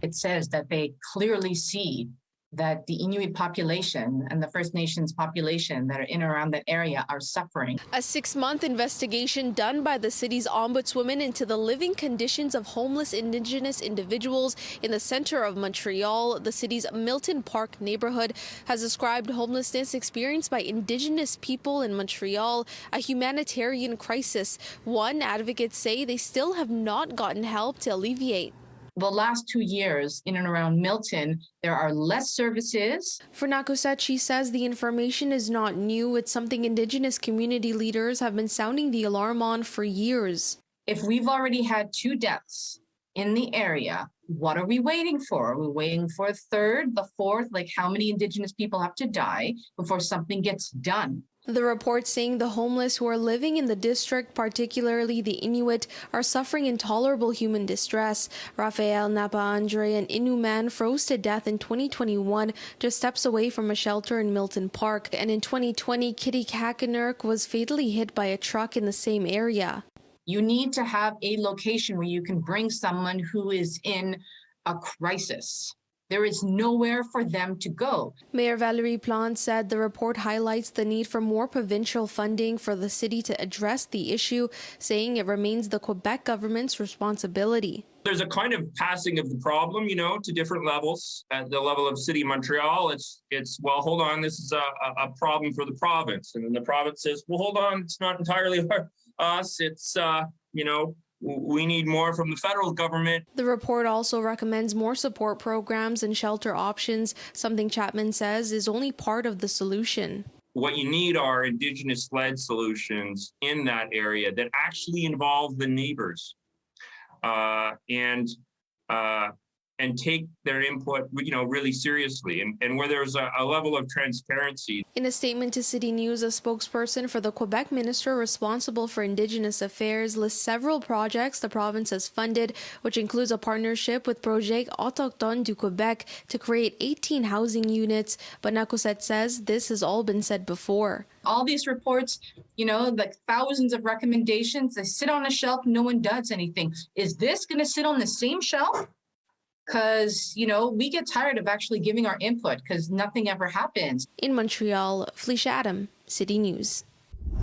it says that they clearly see that the Inuit population and the First Nations population that are in and around that area are suffering. A 6-month investigation done by the city's Ombudswoman into the living conditions of homeless Indigenous individuals in the center of Montreal, the city's Milton Park neighborhood, has described homelessness experienced by Indigenous people in Montreal a humanitarian crisis. One, advocates say they still have not gotten help to alleviate. The last 2 years in and around Milton, there are less services. For Nakuset, she says the information is not new. It's something Indigenous community leaders have been sounding the alarm on for years. If we've already had 2 deaths in the area, what are we waiting for? Are we waiting for a third, the fourth? Like, how many Indigenous people have to die before something gets done? The report saying the homeless who are living in the district, particularly the Inuit, are suffering intolerable human distress. Rafael Napa-Andre, an Innu man, froze to death in 2021, just steps away from a shelter in Milton Park. And in 2020, Kitty Kakanurk was fatally hit by a truck in the same area. You need to have a location where you can bring someone who is in a crisis. There is nowhere for them to go. Mayor Valerie Plante said the report highlights the need for more provincial funding for the city to address the issue, saying it remains the Quebec government's responsibility. There's a kind of passing of the problem, to different levels. At the level of City of Montreal, it's well, hold on, this is a problem for the province. And then the province says, well, hold on, it's not entirely us. It's, we need more from the federal government. The report also recommends more support programs and shelter options, something Chapman says is only part of the solution. What you need are Indigenous-led solutions in that area that actually involve the neighbors and take their input, really seriously, and where there's a level of transparency. In a statement to City News, a spokesperson for the Quebec minister responsible for Indigenous affairs lists several projects the province has funded, which includes a partnership with Projet Autochtone du Québec to create 18 housing units. But Nakuset says this has all been said before. All these reports, like thousands of recommendations, they sit on a shelf, no one does anything. Is this going to sit on the same shelf? Because, we get tired of actually giving our input because nothing ever happens. In Montreal, Felisha Adam, City News.